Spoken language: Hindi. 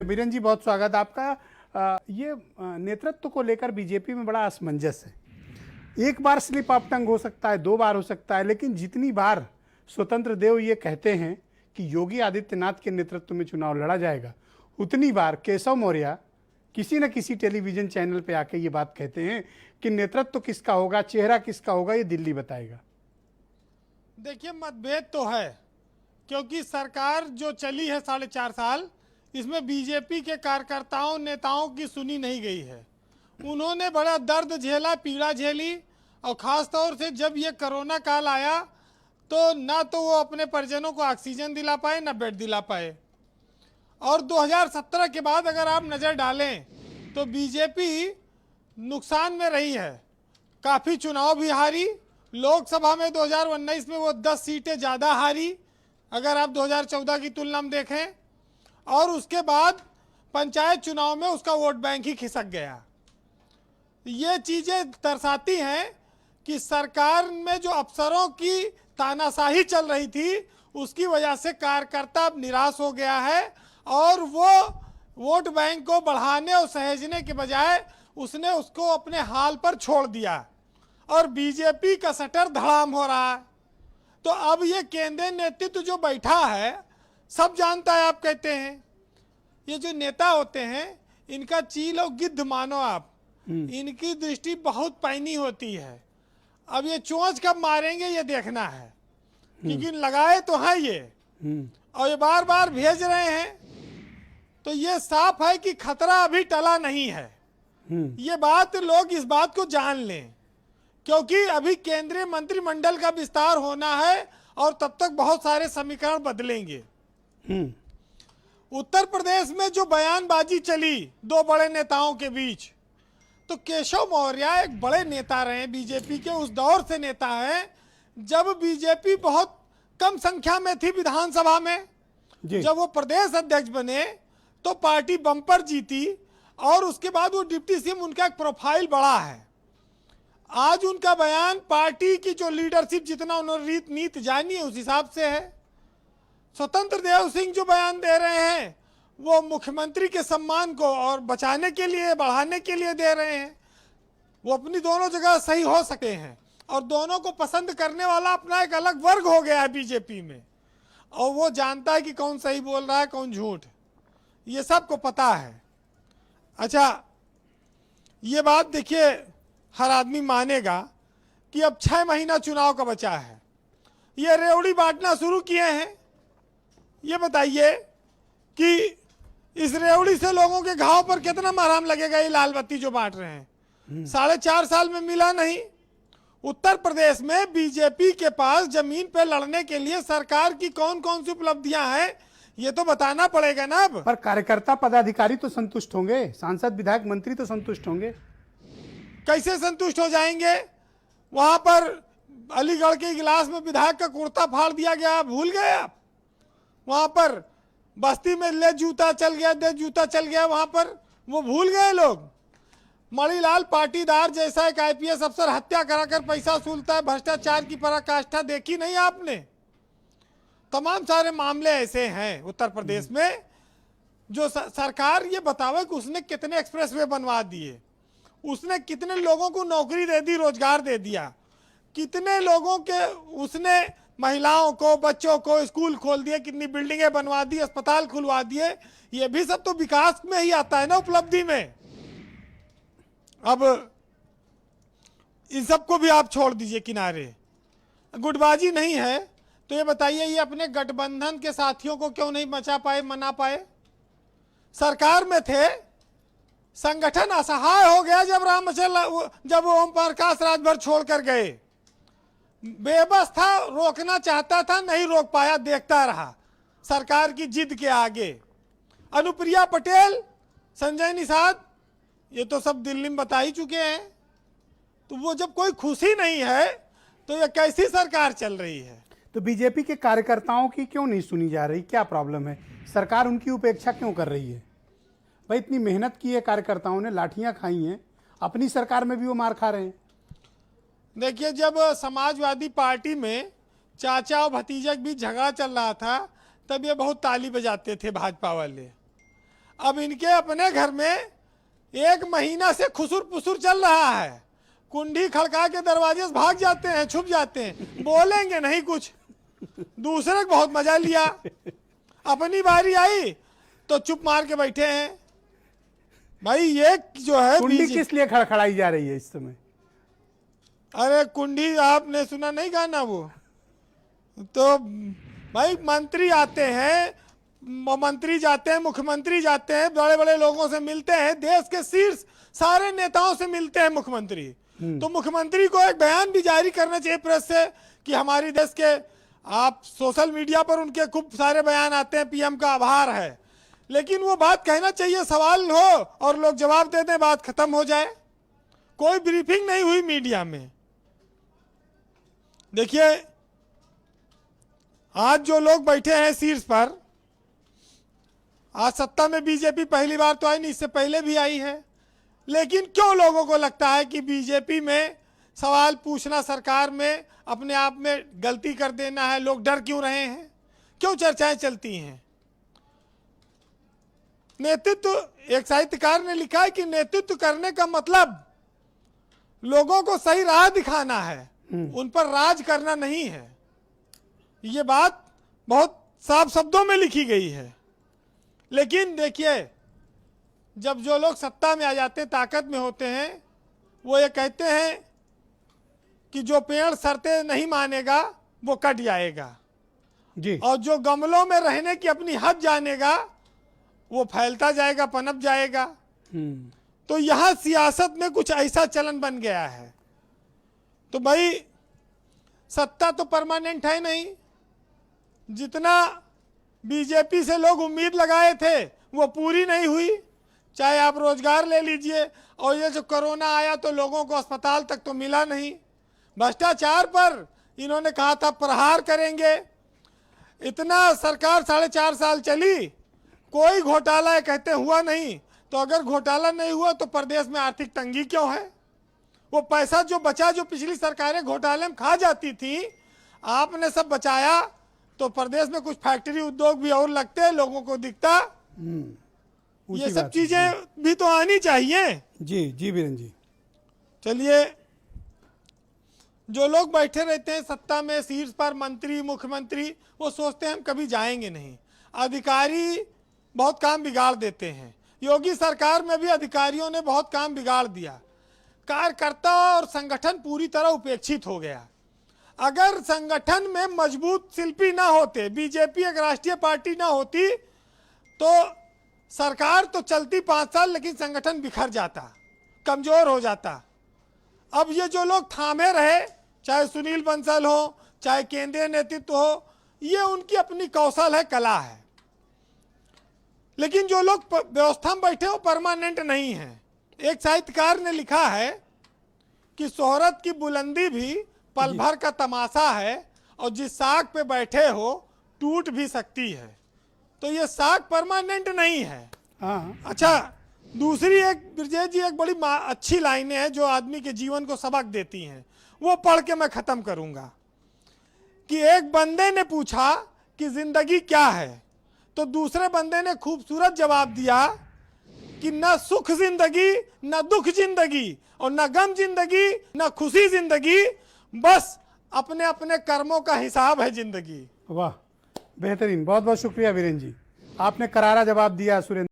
बीरेन जी, बहुत स्वागत आपका। ये नेतृत्व को लेकर बीजेपी में बड़ा असमंजस है। एक बार स्लिप ऑफ टंग हो सकता है, 2 बार हो सकता है, लेकिन जितनी बार स्वतंत्र देव ये कहते हैं कि योगी आदित्यनाथ के नेतृत्व में चुनाव लड़ा जाएगा, उतनी बार केशव मौर्य किसी न किसी टेलीविजन चैनल पे आके ये बात कहते हैं कि नेतृत्व किसका होगा, चेहरा किसका होगा, ये दिल्ली बताएगा। देखिए, मतभेद तो है, क्योंकि सरकार जो चली है 4.5 साल, इसमें बीजेपी के कार्यकर्ताओं नेताओं की सुनी नहीं गई है। उन्होंने बड़ा दर्द झेला, पीड़ा झेली, और ख़ास तौर से जब ये कोरोना काल आया तो ना तो वो अपने परिजनों को ऑक्सीजन दिला पाए, ना बेड दिला पाए। और 2017 के बाद अगर आप नज़र डालें तो बीजेपी नुकसान में रही है। काफ़ी चुनाव भी हारी, लोकसभा में 2019 में वो 10 सीटें ज़्यादा हारी अगर आप 2014 की तुलना में देखें, और उसके बाद पंचायत चुनाव में उसका वोट बैंक ही खिसक गया। ये चीज़ें दर्शाती हैं कि सरकार में जो अफसरों की तानाशाही चल रही थी, उसकी वजह से कार्यकर्ता अब निराश हो गया है, और वो वोट बैंक को बढ़ाने और सहेजने के बजाय उसने उसको अपने हाल पर छोड़ दिया, और बीजेपी का शटर धड़ाम हो रहा है। तो अब ये केंद्रीय नेतृत्व जो बैठा है, सब जानता है। आप कहते हैं ये जो नेता होते हैं, इनका चील और गिद्ध मानो आप, इनकी दृष्टि बहुत पैनी होती है। अब ये चोंच कब मारेंगे ये देखना है, क्योंकि लगाए तो हैं ये, और ये बार बार भेज रहे हैं। तो ये साफ है कि खतरा अभी टला नहीं है। ये बात लोग इस बात को जान लें, क्योंकि अभी केंद्रीय मंत्रिमंडल का विस्तार होना है, और तब तक बहुत सारे समीकरण बदलेंगे। उत्तर प्रदेश में जो बयानबाजी चली दो बड़े नेताओं के बीच, तो केशव मौर्य एक बड़े नेता रहे, बीजेपी के उस दौर से नेता हैं जब बीजेपी बहुत कम संख्या में थी विधानसभा में। जब वो प्रदेश अध्यक्ष बने तो पार्टी बम्पर जीती, और उसके बाद वो डिप्टी सीएम, उनका एक प्रोफाइल बड़ा है। आज उनका बयान पार्टी की जो लीडरशिप, जितना उन्होंने रीत नीति जानी है, उस हिसाब से है। स्वतंत्र देव सिंह जो बयान दे रहे हैं, वो मुख्यमंत्री के सम्मान को और बचाने के लिए, बढ़ाने के लिए दे रहे हैं। वो अपनी दोनों जगह सही हो सके हैं, और दोनों को पसंद करने वाला अपना एक अलग वर्ग हो गया है बीजेपी में, और वो जानता है कि कौन सही बोल रहा है, कौन झूठ, ये सबको पता है। अच्छा, ये बात देखिए, हर आदमी मानेगा कि अब 6 महीना चुनाव का बचा है। ये रेवड़ी बांटना शुरू किए हैं। ये बताइए कि इस रेवड़ी से लोगों के घाव पर कितना मरहम लगेगा। ये लाल बत्ती जो बांट रहे हैं, 4.5 साल में मिला नहीं। उत्तर प्रदेश में बीजेपी के पास जमीन पे लड़ने के लिए सरकार की कौन कौन सी उपलब्धियां हैं, ये तो बताना पड़ेगा ना। अब पर कार्यकर्ता पदाधिकारी तो संतुष्ट होंगे, सांसद विधायक मंत्री तो संतुष्ट होंगे। कैसे संतुष्ट हो जाएंगे? वहां पर अलीगढ़ के इजलास में विधायक का कुर्ता फाड़ दिया गया, भूल गए आप? वहां पर बस्ती में ले जूता चल गया, दे जूता चल गया, वहां पर वो भूल गए लोग। मणिलाल पाटीदार जैसा एक आईपीएस अफसर हत्या कराकर पैसा वसूलता है, भ्रष्टाचार की पराकाष्ठा देखी नहीं आपने? तमाम सारे मामले ऐसे हैं उत्तर प्रदेश में, जो सरकार ये बतावे कि उसने कितने एक्सप्रेसवे बनवा दिए, उसने कितने लोगों को नौकरी दे दी, रोजगार दे दिया, कितने लोगों के उसने, महिलाओं को, बच्चों को स्कूल खोल दिए, कितनी बिल्डिंगें बनवा दी, अस्पताल खुलवा दिए। ये भी सब तो विकास में ही आता है ना, उपलब्धि में। अब इन सबको भी आप छोड़ दीजिए किनारे, गुटबाजी नहीं है तो ये बताइए, ये अपने गठबंधन के साथियों को क्यों नहीं बचा पाए, मना पाए? सरकार में थे, संगठन असहाय हो गया जब ओम प्रकाश राजभर छोड़कर गए। बेबस था, रोकना चाहता था, नहीं रोक पाया, देखता रहा सरकार की जिद के आगे। अनुप्रिया पटेल, संजय निषाद, ये तो सब दिल्ली में बता ही चुके हैं। तो वो जब कोई खुशी नहीं है तो ये कैसी सरकार चल रही है? तो बीजेपी के कार्यकर्ताओं की क्यों नहीं सुनी जा रही? क्या प्रॉब्लम है? सरकार उनकी उपेक्षा क्यों कर रही है? भाई, इतनी मेहनत की है कार्यकर्ताओं ने, लाठियां खाई हैं, अपनी सरकार में भी वो मार खा रहे हैं। देखिए, जब समाजवादी पार्टी में चाचा और भतीजा के बीच झगड़ा चल रहा था, तब ये बहुत ताली बजाते थे भाजपा वाले। अब इनके अपने घर में 1 महीना से खुसुर पुसुर चल रहा है। कुंडी खड़का के दरवाजे से भाग जाते हैं, छुप जाते हैं, बोलेंगे नहीं कुछ। दूसरे को बहुत मजा लिया, अपनी बारी आई तो चुप मार के बैठे हैं। भाई ये जो है कुंडी किस लिए खड़खड़ाई जा रही है इस समय? अरे कुंडी आपने सुना नहीं गाना वो? तो भाई मंत्री आते हैं, मंत्री जाते हैं, मुख्यमंत्री जाते हैं, बड़े बड़े लोगों से मिलते हैं, देश के शीर्ष सारे नेताओं से मिलते हैं मुख्यमंत्री। तो मुख्यमंत्री को एक बयान भी जारी करना चाहिए प्रेस से कि हमारी देश के, आप सोशल मीडिया पर उनके खूब सारे बयान आते हैं, पीएम का आभार है, लेकिन वो बात कहना चाहिए, सवाल हो और लोग जवाब दे दें, बात खत्म हो जाए। कोई ब्रीफिंग नहीं हुई मीडिया में। देखिए आज जो लोग बैठे हैं शीर्ष पर, आज सत्ता में बीजेपी पहली बार तो आई नहीं, इससे पहले भी आई है, लेकिन क्यों लोगों को लगता है कि बीजेपी में सवाल पूछना सरकार में अपने आप में गलती कर देना है? लोग डर क्यों रहे हैं? क्यों चर्चाएं चलती हैं? नेतृत्व, एक साहित्यकार ने लिखा है कि नेतृत्व करने का मतलब लोगों को सही राह दिखाना है, उन पर राज करना नहीं है। ये बात बहुत साफ शब्दों में लिखी गई है। लेकिन देखिए, जब जो लोग सत्ता में आ जाते हैं, ताकत में होते हैं, वो ये कहते हैं कि जो पेड़ शर्तें नहीं मानेगा वो कट जाएगा जी, और जो गमलों में रहने की अपनी हद जानेगा वो फैलता जाएगा, पनप जाएगा। तो यहां सियासत में कुछ ऐसा चलन बन गया है। तो भाई सत्ता तो परमानेंट है नहीं। जितना बीजेपी से लोग उम्मीद लगाए थे वो पूरी नहीं हुई। चाहे आप रोजगार ले लीजिए, और ये जो कोरोना आया तो लोगों को अस्पताल तक तो मिला नहीं। भ्रष्टाचार पर इन्होंने कहा था प्रहार करेंगे। इतना सरकार 4.5 साल चली, कोई घोटाला कहते हुआ नहीं। तो अगर घोटाला नहीं हुआ तो प्रदेश में आर्थिक तंगी क्यों है? वो पैसा जो बचा, जो पिछली सरकारें घोटाले में खा जाती थी, आपने सब बचाया तो प्रदेश में कुछ फैक्ट्री उद्योग भी और लगते, लोगों को दिखता। ये सब चीजें भी तो आनी चाहिए। जी जी बीरेन जी। चलिए, जो लोग बैठे रहते हैं सत्ता में शीर्ष पर, मंत्री मुख्यमंत्री, वो सोचते हैं हम कभी जाएंगे नहीं। अधिकारी बहुत काम बिगाड़ देते हैं। योगी सरकार में भी अधिकारियों ने बहुत काम बिगाड़ दिया। कार्यकर्ता और संगठन पूरी तरह उपेक्षित हो गया। अगर संगठन में मजबूत शिल्पी ना होते, बीजेपी एक राष्ट्रीय पार्टी ना होती, तो सरकार तो चलती 5 साल, लेकिन संगठन बिखर जाता, कमजोर हो जाता। अब ये जो लोग थामे रहे, चाहे सुनील बंसल हो, चाहे केंद्रीय नेतृत्व हो, ये उनकी अपनी कौशल है, कला है। लेकिन जो लोग व्यवस्था में बैठे वो परमानेंट नहीं है। एक साहित्यकार ने लिखा है कि शोहरत की बुलंदी भी पल भर का तमाशा है, और जिस साग पे बैठे हो टूट भी सकती है। तो ये साग परमानेंट नहीं है। हाँ। अच्छा, दूसरी एक ब्रजेश जी एक बड़ी अच्छी लाइनें हैं जो आदमी के जीवन को सबक देती हैं, वो पढ़ के मैं खत्म करूंगा। कि एक बंदे ने पूछा कि जिंदगी क्या है, तो दूसरे बंदे ने खूबसूरत जवाब दिया कि न सुख जिंदगी, न दुख जिंदगी, और न गम जिंदगी, न खुशी जिंदगी, बस अपने अपने कर्मों का हिसाब है जिंदगी। वाह, बेहतरीन। बहुत बहुत शुक्रिया बीरेन जी, आपने करारा जवाब दिया सुरेंद्र।